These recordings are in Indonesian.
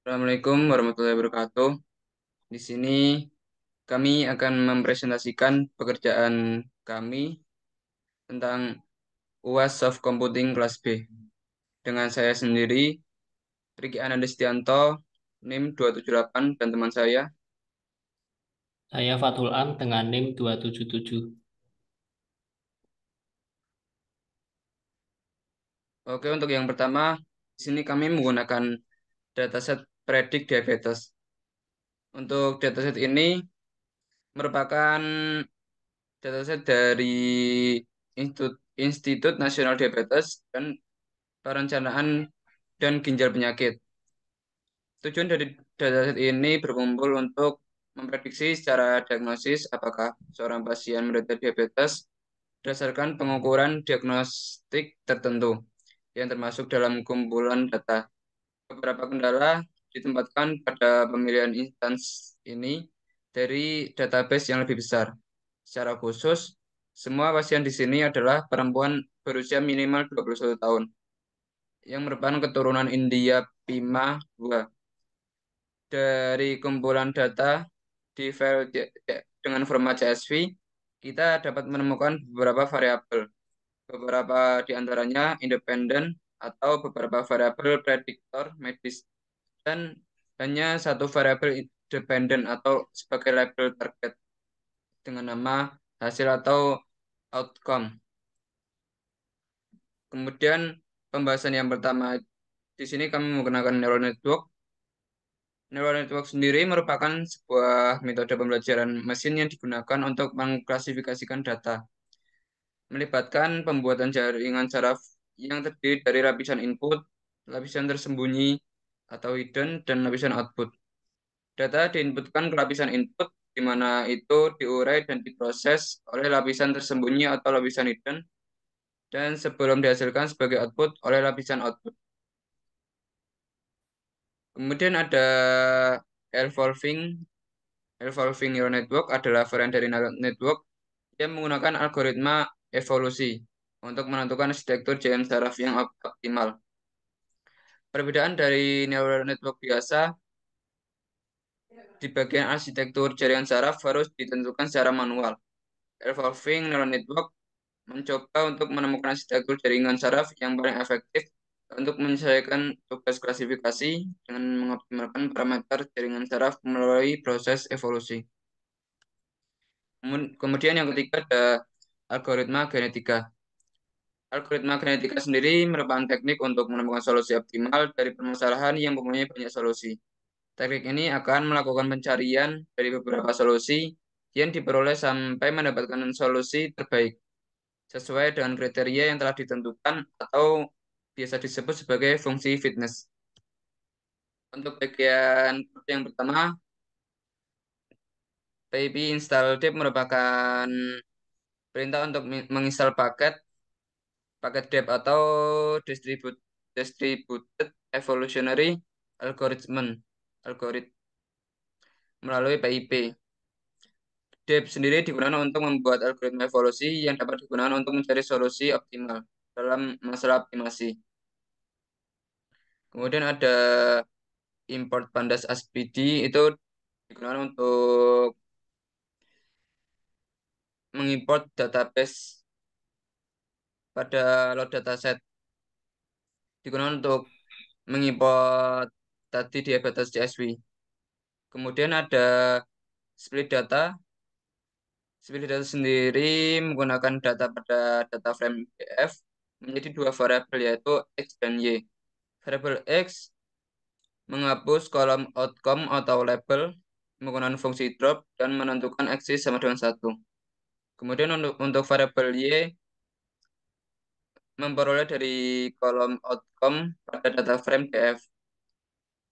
Assalamualaikum warahmatullahi wabarakatuh. Di sini kami akan mempresentasikan pekerjaan kami tentang UAS Soft Computing kelas B. Dengan saya sendiri, Riki Anandistianto, NIM 278, dan teman saya. Saya Fatul Am dengan NIM 277. Oke, untuk yang pertama, di sini kami menggunakan dataset predik diabetes. Untuk dataset ini merupakan dataset dari Institut Nasional Diabetes dan Perencanaan dan Ginjal Penyakit. Tujuan dari dataset ini berkumpul untuk memprediksi secara diagnosis apakah seorang pasien menderita diabetes berdasarkan pengukuran diagnostik tertentu yang termasuk dalam kumpulan data. Beberapa kendala ditempatkan pada pemilihan instans ini dari database yang lebih besar. Secara khusus, semua pasien di sini adalah perempuan berusia minimal 21 tahun yang merupakan keturunan India Pima 2. Dari kumpulan data di file dengan format CSV, kita dapat menemukan beberapa variabel. Beberapa di antaranya independen atau beberapa variabel prediktor medis dan hanya satu variabel independen atau sebagai label target dengan nama hasil atau outcome. Kemudian pembahasan yang pertama di sini kami menggunakan neural network. Neural network sendiri merupakan sebuah metode pembelajaran mesin yang digunakan untuk mengklasifikasikan data, melibatkan pembuatan jaringan saraf yang terdiri dari lapisan input, lapisan tersembunyi atau hidden, dan lapisan output. Data diinputkan ke lapisan input, di mana itu diurai dan diproses oleh lapisan tersembunyi atau lapisan hidden, dan sebelum dihasilkan sebagai output oleh lapisan output. Kemudian ada evolving Evolving neural network adalah varian dari neural network yang menggunakan algoritma evolusi untuk menentukan arsitektur jaringan saraf yang optimal. Perbedaan dari neural network biasa, di bagian arsitektur jaringan saraf harus ditentukan secara manual. Evolving neural network mencoba untuk menemukan arsitektur jaringan saraf yang paling efektif untuk menyelesaikan tugas klasifikasi dengan mengoptimalkan parameter jaringan saraf melalui proses evolusi. Kemudian yang ketiga ada algoritma genetika. Algoritma genetika sendiri merupakan teknik untuk menemukan solusi optimal dari permasalahan yang mempunyai banyak solusi. Teknik ini akan melakukan pencarian dari beberapa solusi yang diperoleh sampai mendapatkan solusi terbaik sesuai dengan kriteria yang telah ditentukan atau biasa disebut sebagai fungsi fitness. Untuk bagian yang pertama, PIP install dep merupakan perintah untuk menginstal paket paket dep atau distributed evolutionary algorithm algorithm melalui PIP. Dep sendiri digunakan untuk membuat algoritma evolusi yang dapat digunakan untuk mencari solusi optimal dalam masalah optimasi. Kemudian ada import pandas ASPID itu digunakan untuk mengimport database pada load dataset. Digunakan untuk mengimport tadi diabetes CSV. Kemudian ada split data. Split data sendiri menggunakan data pada data frame DF menjadi dua variabel yaitu X dan Y. Variabel X menghapus kolom outcome atau label menggunakan fungsi drop dan menentukan axis sama dengan satu. Kemudian untuk variabel Y memperoleh dari kolom outcome pada data frame DF.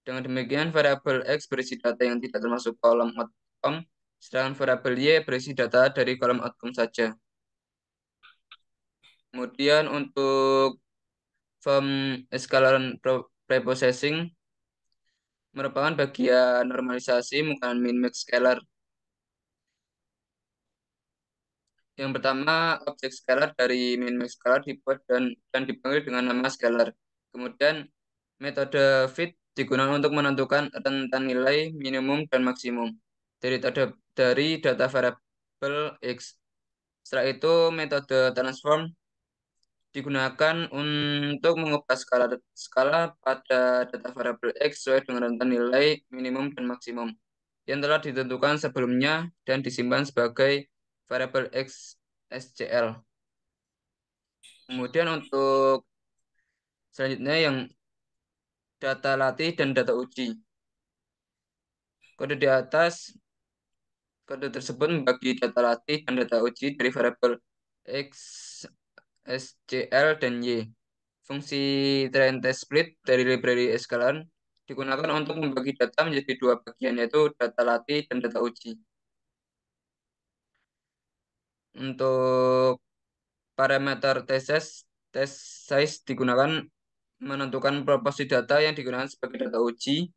Dengan demikian, variabel X berisi data yang tidak termasuk kolom outcome, sedangkan variabel Y berisi data dari kolom outcome saja. Kemudian untuk form scalar preprocessing merupakan bagian normalisasi menggunakan min-max scalar. Yang pertama, objek scalar dari min-max scalar dibuat dan dipanggil dengan nama scalar. Kemudian metode fit digunakan untuk menentukan rentan nilai minimum dan maksimum dari data variabel X. Setelah itu, metode transform digunakan untuk mengubah skala skala pada data variabel X sesuai dengan rentan nilai minimum dan maksimum yang telah ditentukan sebelumnya dan disimpan sebagai variabel X SCL. Kemudian untuk selanjutnya yang data latih dan data uji. Kode di atas, kode tersebut membagi data latih dan data uji dari variabel X, SCL, dan Y. Fungsi train test split dari library sklearn digunakan untuk membagi data menjadi dua bagian, yaitu data latih dan data uji. Untuk parameter test size digunakan menentukan proporsi data yang digunakan sebagai data uji.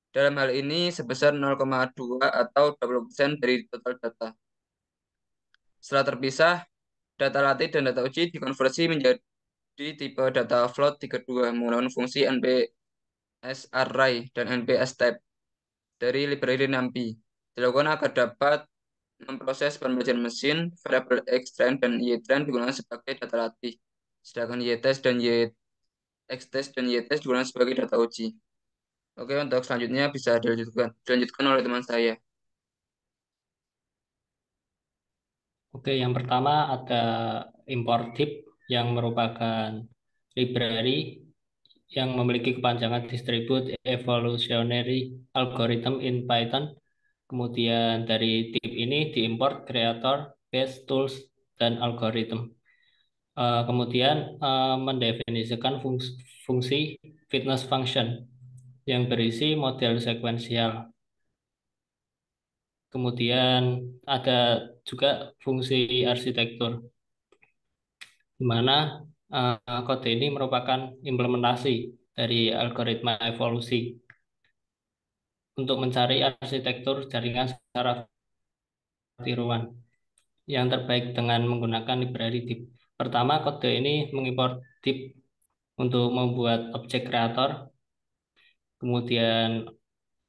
Dalam hal ini sebesar 0,2 atau 20% dari total data. Setelah terpisah, data latih dan data uji dikonversi menjadi tipe data float di kedua menggunakan fungsi npsArray dan npstype dari library NumPy. Dilakukan agar dapat memproses pembelajaran mesin, variabel Xtrain dan Ytrain digunakan sebagai data latih, sedangkan Ytest dan Xtest dan Ytest digunakan sebagai data uji. Oke, untuk selanjutnya bisa dilanjutkan oleh teman saya. Oke, yang pertama ada import tip yang merupakan library yang memiliki kepanjangan distribute evolutionary algorithm in Python. Kemudian dari tip ini diimport creator, base, tools, dan algorithm. Kemudian mendefinisikan fungsi fitness function yang berisi model sekuensial. Kemudian ada juga fungsi arsitektur, di mana kode ini merupakan implementasi dari algoritma evolusi untuk mencari arsitektur jaringan secara tiruan yang terbaik dengan menggunakan library tip. Pertama, kode ini mengimport tip untuk membuat objek kreator, kemudian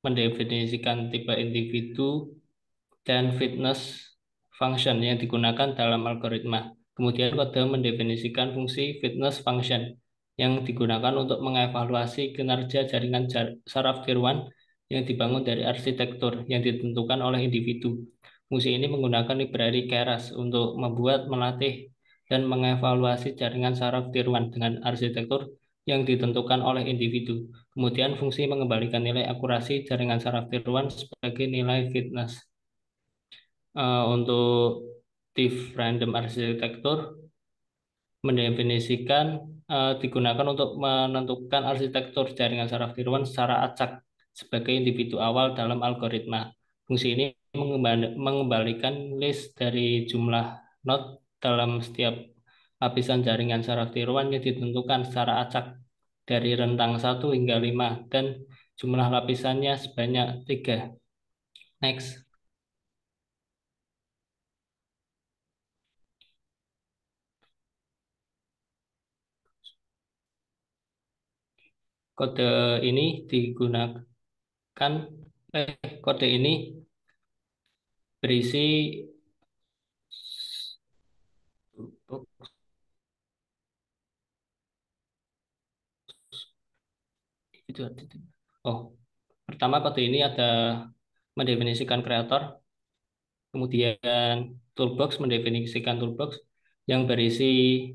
mendefinisikan tipe individu dan fitness function yang digunakan dalam algoritma. Kemudian kode mendefinisikan fungsi fitness function yang digunakan untuk mengevaluasi kinerja jaringan saraf tiruan yang dibangun dari arsitektur yang ditentukan oleh individu. Fungsi ini menggunakan library Keras untuk membuat, melatih, dan mengevaluasi jaringan saraf tiruan dengan arsitektur yang ditentukan oleh individu. Kemudian fungsi mengembalikan nilai akurasi jaringan saraf tiruan sebagai nilai fitness. Untuk div random arsitektur mendefinisikan digunakan untuk menentukan arsitektur jaringan saraf tiruan secara acak sebagai individu awal dalam algoritma. Fungsi ini mengembalikan list dari jumlah node dalam setiap lapisan jaringan saraf tiruan yang ditentukan secara acak dari rentang 1 hingga 5 dan jumlah lapisannya sebanyak 3. Next. Kode ini digunakan, kode ini berisi itu. Oh, pertama kode ini ada mendefinisikan kreator, kemudian toolbox mendefinisikan toolbox yang berisi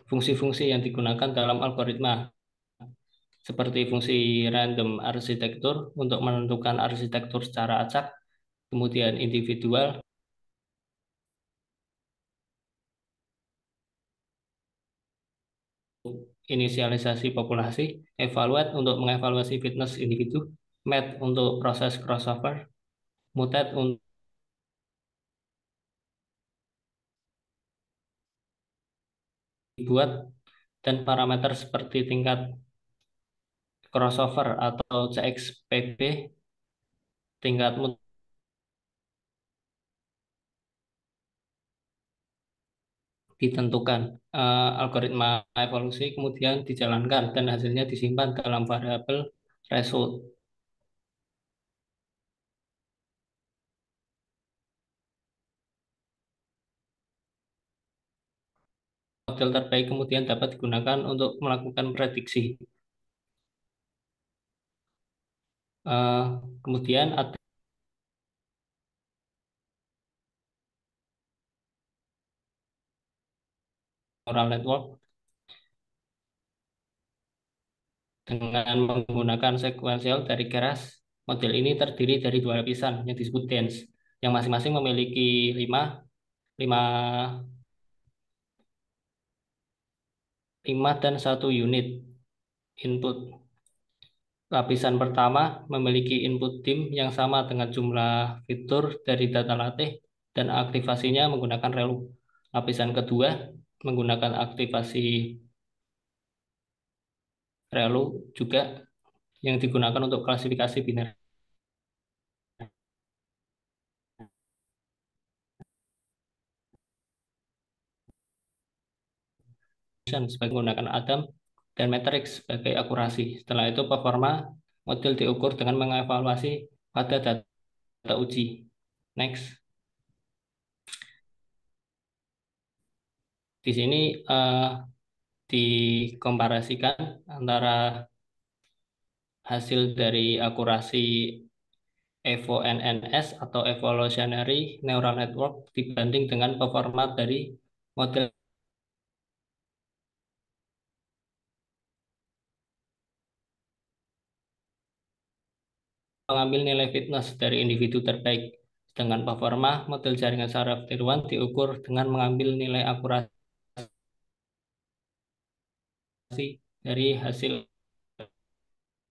fungsi-fungsi yang digunakan dalam algoritma seperti fungsi random arsitektur untuk menentukan arsitektur secara acak, kemudian individual, inisialisasi populasi, evaluate untuk mengevaluasi fitness individu, mat untuk proses crossover, mutate untuk dibuat, dan parameter seperti tingkat crossover atau CXPB, tingkat ditentukan. Algoritma evolusi kemudian dijalankan dan hasilnya disimpan dalam variabel threshold. Model terbaik kemudian dapat digunakan untuk melakukan prediksi. Eh, Kemudian ada neural network dengan menggunakan sekuensial dari keras. Model ini terdiri dari dua lapisan yang disebut dense, yang masing-masing memiliki 5 dan 1 unit input. Lapisan pertama memiliki input dim yang sama dengan jumlah fitur dari data latih dan aktivasinya menggunakan relu. Lapisan kedua menggunakan aktivasi relu juga yang digunakan untuk klasifikasi biner sebagai menggunakan Adam dan matrix sebagai akurasi. Setelah itu performa model diukur dengan mengevaluasi pada data uji. Next. Di sini dikomparasikan antara hasil dari akurasi EVNNS atau Evolutionary Neural Network dibanding dengan performa dari model mengambil nilai fitness dari individu terbaik. Sedangkan performa model jaringan saraf tiruan diukur dengan mengambil nilai akurasi dari hasil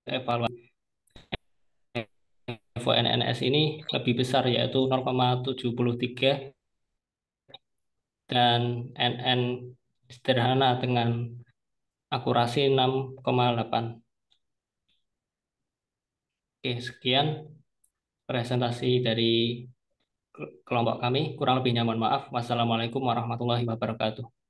evaluasi. FONNS ini lebih besar yaitu 0,73 dan NN sederhana dengan akurasi 6,8. Oke, sekian presentasi dari kelompok kami. Kurang lebihnya mohon maaf. Wassalamualaikum warahmatullahi wabarakatuh.